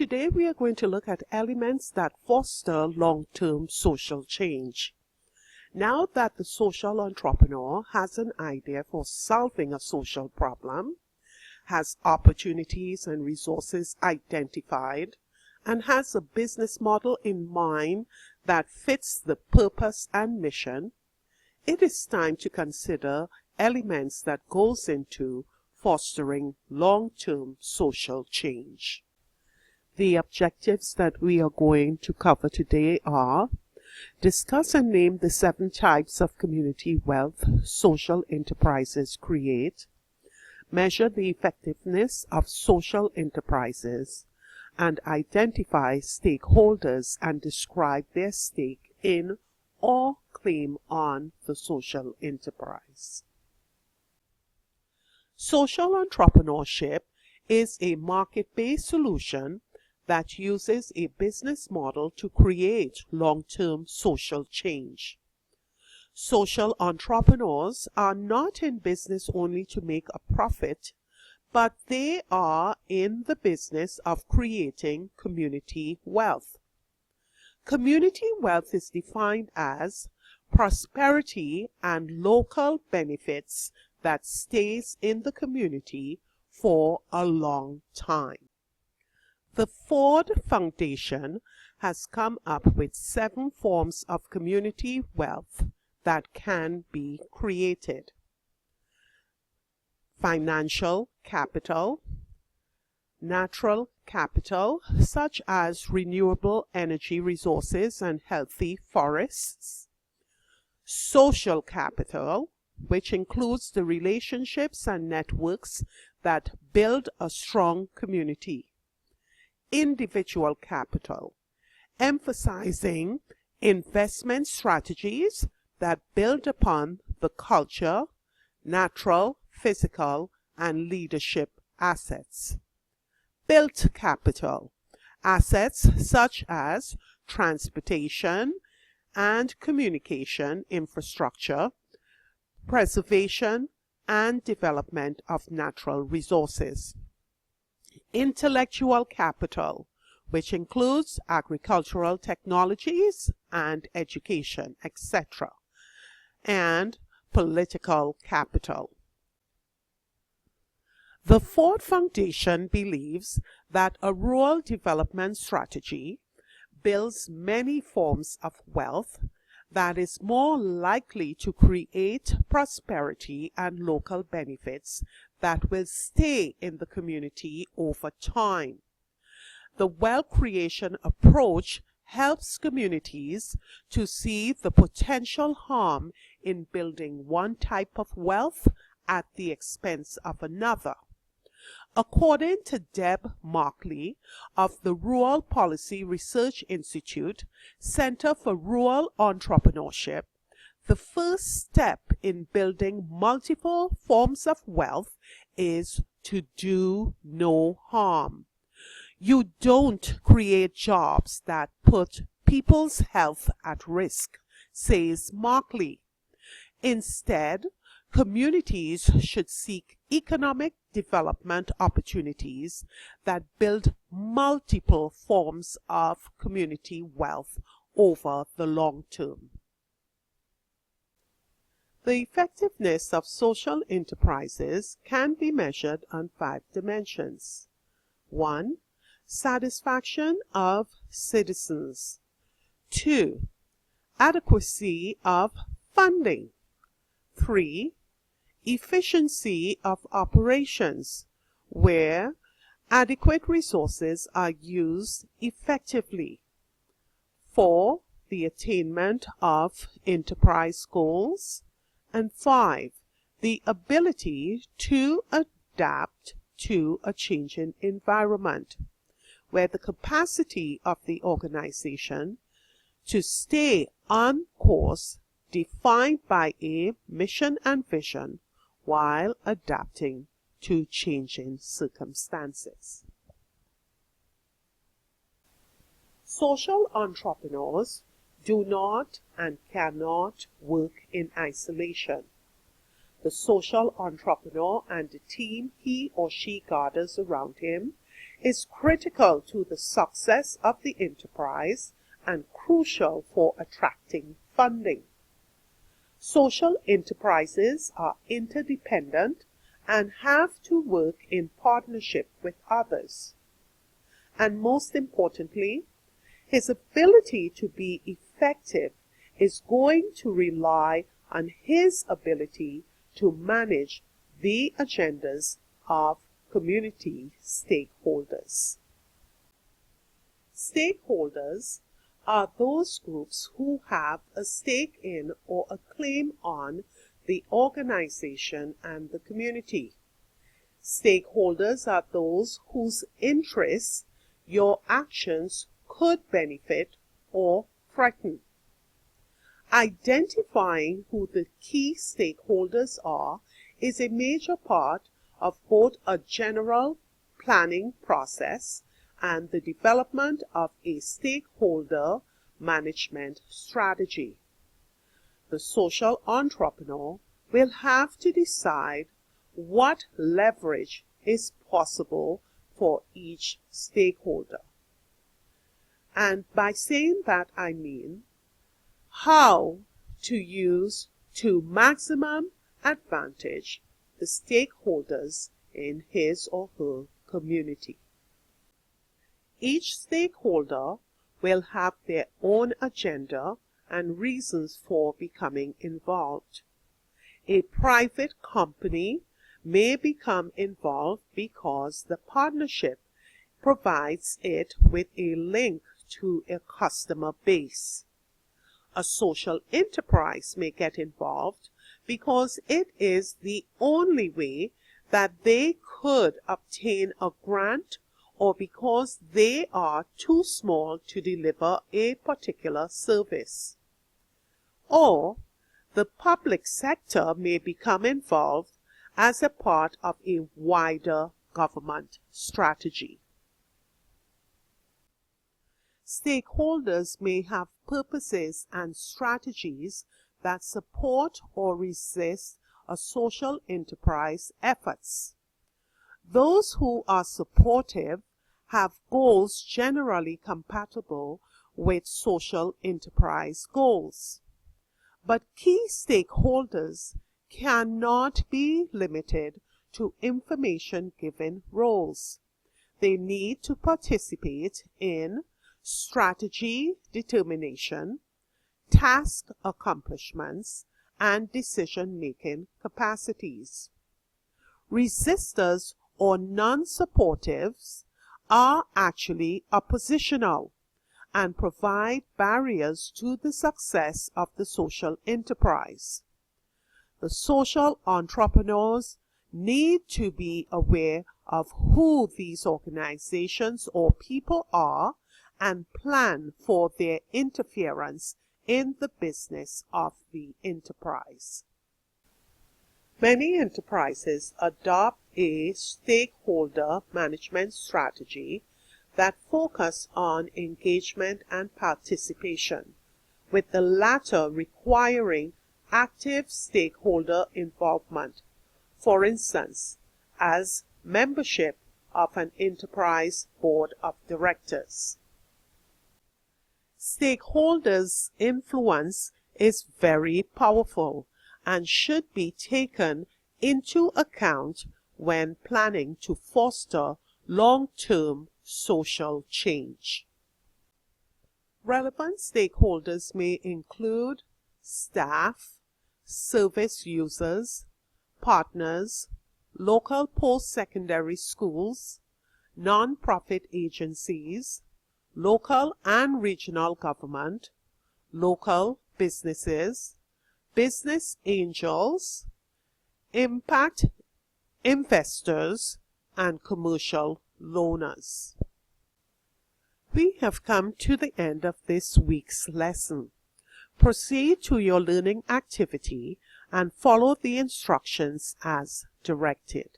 today we are going to look at elements that foster long-term social change. Now that the social entrepreneur has an idea for solving a social problem, has opportunities and resources identified, and has a business model in mind that fits the purpose and mission, it is time to consider elements that goes into fostering long-term social change. The objectives that we are going to cover today are: discuss and name the 7 types of community wealth social enterprises create, measure the effectiveness of social enterprises, and identify stakeholders and describe their stake in or claim on the social enterprise. Social entrepreneurship is a market-based solution that uses a business model to create long-term social change. Social entrepreneurs are not in business only to make a profit, but they are in the business of creating community wealth. Community wealth is defined as prosperity and local benefits that stays in the community for a long time. The Ford Foundation has come up with 7 forms of community wealth that can be created. Financial capital, natural capital such as renewable energy resources and healthy forests, social capital, which includes the relationships and networks that build a strong community, individual capital, emphasizing investment strategies that build upon the culture, natural, physical, and leadership assets. Built capital, assets such as transportation and communication infrastructure, preservation and development of natural resources. Intellectual capital, which includes agricultural technologies and education, etc. And political capital. The Ford Foundation believes that a rural development strategy builds many forms of wealth that is more likely to create prosperity and local benefits that will stay in the community over time. The wealth creation approach helps communities to see the potential harm in building one type of wealth at the expense of another. According to Deb Markley of the Rural Policy Research Institute, Center for Rural Entrepreneurship, the first step in building multiple forms of wealth is to do no harm. You don't create jobs that put people's health at risk, says Markley. Instead, communities should seek economic development opportunities that build multiple forms of community wealth over the long term. The effectiveness of social enterprises can be measured on 5 dimensions. 1. Satisfaction of citizens. 2. Adequacy of funding. 3. Efficiency of operations, where adequate resources are used effectively. 4. The attainment of enterprise goals. And 5. The ability to adapt to a changing environment, where the capacity of the organization to stay on course defined by a mission and vision while adapting to changing circumstances. Social entrepreneurs do not and cannot work in isolation. The social entrepreneur and the team he or she gathers around him is critical to the success of the enterprise and crucial for attracting funding. Social enterprises are interdependent and have to work in partnership with others. And most importantly, his ability to be effective is going to rely on his ability to manage the agendas of community stakeholders. Stakeholders are those groups who have a stake in or a claim on the organization and the community. Stakeholders are those whose interests your actions could benefit or threaten. Identifying who the key stakeholders are is a major part of both a general planning process and the development of a stakeholder management strategy. The social entrepreneur will have to decide what leverage is possible for each stakeholder. And by saying that, I mean how to use to maximum advantage the stakeholders in his or her community. Each stakeholder will have their own agenda and reasons for becoming involved. A private company may become involved because the partnership provides it with a link to a customer base. A social enterprise may get involved because it is the only way that they could obtain a grant or because they are too small to deliver a particular service. Or the public sector may become involved as a part of a wider government strategy. Stakeholders may have purposes and strategies that support or resist a social enterprise efforts. Those who are supportive have goals generally compatible with social enterprise goals. But key stakeholders cannot be limited to information-given roles. They need to participate in strategy determination, task accomplishments, and decision-making capacities. Resistors or non-supportives are actually oppositional and provide barriers to the success of the social enterprise. The social entrepreneurs need to be aware of who these organizations or people are and plan for their interference in the business of the enterprise. Many enterprises adopt a stakeholder management strategy that focus on engagement and participation, with the latter requiring active stakeholder involvement, for instance, as membership of an enterprise board of directors. Stakeholders' influence is very powerful and should be taken into account when planning to foster long-term social change. Relevant stakeholders may include staff, service users, partners, local post-secondary schools, non-profit agencies, local and regional government, local businesses, business angels, impact investors, and commercial loaners. We have come to the end of this week's lesson. Proceed to your learning activity and follow the instructions as directed.